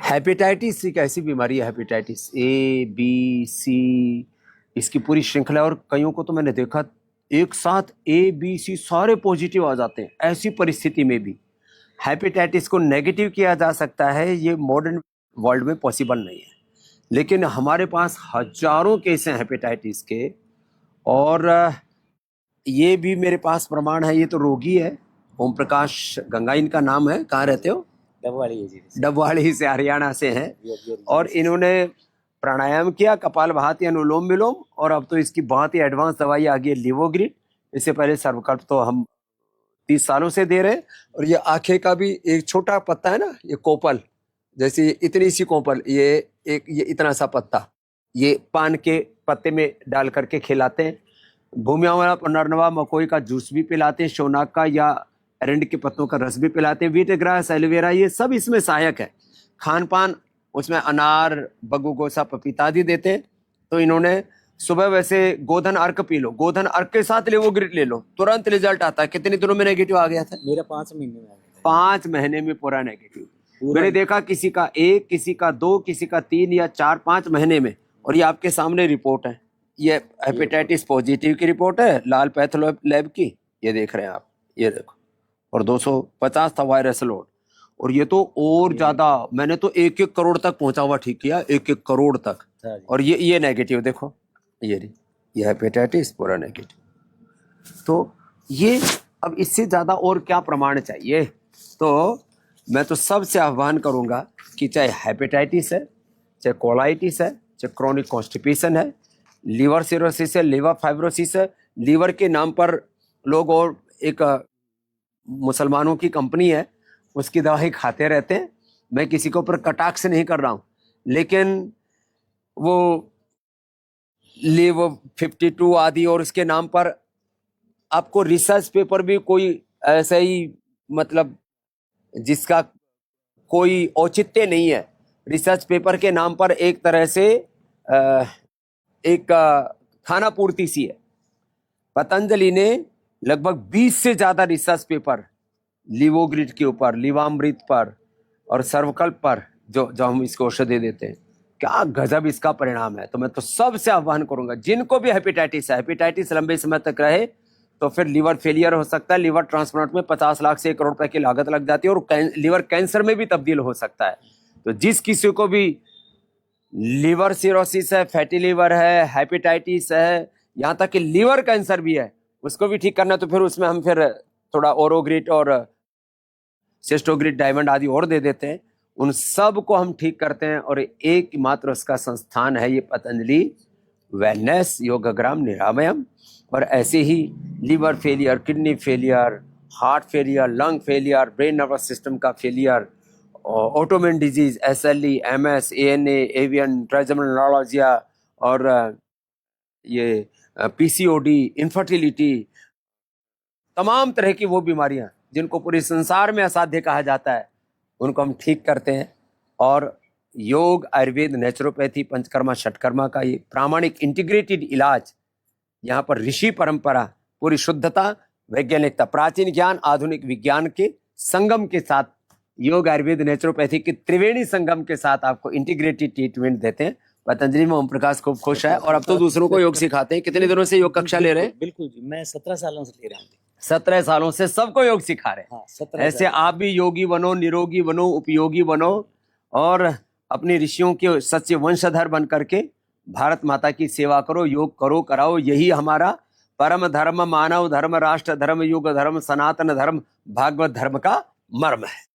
Hepatitis एक ऐसी बीमारी है, हेपेटाइटिस ए बी सी, इसकी पूरी श्रृंखला। और कईयों को तो मैंने देखा एक साथ ए बी सी सारे पॉजिटिव आ जाते हैं। ऐसी परिस्थिति में भी हेपेटाइटिस को नेगेटिव किया जा सकता है, ये मॉडर्न वर्ल्ड में पॉसिबल नहीं है। लेकिन हमारे पास हजारों केस हैं हेपेटाइटिस के, और ये भी मेरे पास प्रमाण है। ये तो रोगी है, ओम प्रकाश गंगा इनका नाम है। कहाँ रहते हो? डबवाड़ी है जी। डबवाड़ी से, हरियाणा से हैं। और इन्होंने प्राणायाम किया, कपालभाति, अनुलोम विलोम, और अब तो इसकी बहुत ही एडवांस दवाई आ गई है लिवोग्रिड। इससे पहले सर्वकल्प तो हम 30 सालों से दे रहे हैं। और ये आंखें का भी एक छोटा पत्ता है ना, ये कोपल, जैसे इतनी सी कोपल, ये इतना सा पत्ता, ये पान के पत्ते में डाल करके खिलाते हैं। भूमिया नरनवा मकोई का जूस भी पिलाते हैं, शोनाक का या एरंड के पत्तों का रस भी पिलाते हैं, वीट ग्रास, एलोवेरा, ये सब इसमें सहायक है। खान पान उसमें अनार, बगु गोसा, पपीता आदि देते हैं। तो इन्होंने सुबह वैसे गोधन अर्क पी लो, गोधन अर्क के साथ लिवोग्रिड ले लो, तुरंत रिजल्ट आता है। कितने दिनों में नेगेटिव आ गया था? मेरा 5 महीने में आ गया। 5 महीने में पूरा नेगेटिव। मैंने देखा किसी का 1, किसी का 2, किसी का 3 या 4-5 महीने में। और ये आपके सामने रिपोर्ट है, ये हेपेटाइटिस पॉजिटिव की रिपोर्ट है, लाल पैथो लैब की, ये देख रहे हैं आप, ये देखो। और 250 था वायरस लोड। और ये तो और ज्यादा, मैंने तो 1-1 करोड़ तक पहुंचा हुआ ठीक किया, 1-1 करोड़ तक। और ये नेगेटिव देखो, ये हेपेटाइटिस पूरा नेगेटिव। तो ये अब इससे ज्यादा और क्या प्रमाण चाहिए? तो मैं तो सबसे आह्वान करूंगा कि चाहे हेपेटाइटिस है, चाहे कोलाइटिस है, चाहे क्रोनिक कॉन्स्टिपेशन है, लीवर सिरोसिस है, लीवर फाइब्रोसिस है, लीवर के नाम पर लोग, और एक मुसलमानों की कंपनी है उसकी दवाई खाते रहते हैं। मैं किसी के ऊपर कटाक्ष नहीं कर रहा हूं, लेकिन वो लीवर 52 आदि और इसके नाम पर आपको रिसर्च पेपर भी कोई ऐसा ही, मतलब जिसका कोई औचित्य नहीं है, रिसर्च पेपर के नाम पर एक तरह से एक खाना पूर्ति सी है। पतंजलि ने लगभग 20 से ज्यादा रिसर्च पेपर लिवोग्रिड के ऊपर, लिवामृत पर और सर्वकल्प पर जो हम इसको औषधि देते हैं, क्या गजब इसका परिणाम है। तो मैं तो सबसे आह्वान करूंगा, जिनको भी हेपेटाइटिस है, हेपेटाइटिस लंबे समय तक रहे तो फिर लीवर फेलियर हो सकता है। लीवर ट्रांसप्लांट में 50 लाख से 1 करोड़ रुपए की लागत लग जाती है, और लीवर कैंसर में भी तब्दील हो सकता है। तो जिस किसी को भी लीवर सिरोसिस है, फैटी लीवर है, हेपेटाइटिस है, यहाँ तक कि लीवर कैंसर भी है, उसको भी ठीक करना, तो फिर उसमें हम फिर थोड़ा ओरोग्रिड और सिस्टोग्रिड डायमंड आदि और दे देते हैं। उन सब को हम ठीक करते हैं। और एक मात्र उसका संस्थान है ये पतंजलि वेलनेस योगग्राम निरामयम। और ऐसे ही liver failure, kidney failure, heart failure, lung failure, brain nervous system का failure, autoimmune disease, SLE, MS, ANA, एवियन ट्राइजेमिनल न्यूरोलॉजिया, और ये PCOD, इनफर्टिलिटी, तमाम तरह की वो बीमारियां जिनको पूरे संसार में असाध्य कहा जाता है, उनको हम ठीक करते हैं। और योग, आयुर्वेद, नेचुरोपैथी, पंचकर्मा, षटकर्मा का ये प्रामाणिक इंटीग्रेटेड इलाज, यहाँ पर ऋषि परंपरा, पूरी शुद्धता, वैज्ञानिकता, प्राचीन ज्ञान, आधुनिक विज्ञान के संगम के साथ, योग, आयुर्वेद, नेचुरोपैथी के त्रिवेणी संगम के साथ आपको इंटीग्रेटेड ट्रीटमेंट देते हैं। पतंजलि में ओम प्रकाश खूब खुश है, और अब तो दूसरों को योग सिखाते हैं। कितने दिनों से योग कक्षा ले रहे हैं? बिल्कुल जी, मैं 17 सालों से ले रहा हूँ। 17 सालों से सबको योग सिखा रहे हैं। हाँ, 17 ऐसे आप भी योगी बनो, निरोगी बनो, उपयोगी बनो, और अपने ऋषियों के सच्चे वंशधर बन करके भारत माता की सेवा करो, योग करो, कराओ। यही हमारा परम धर्म, मानव धर्म, राष्ट्र धर्म, युग धर्म, सनातन धर्म, भागवत धर्म का मर्म है।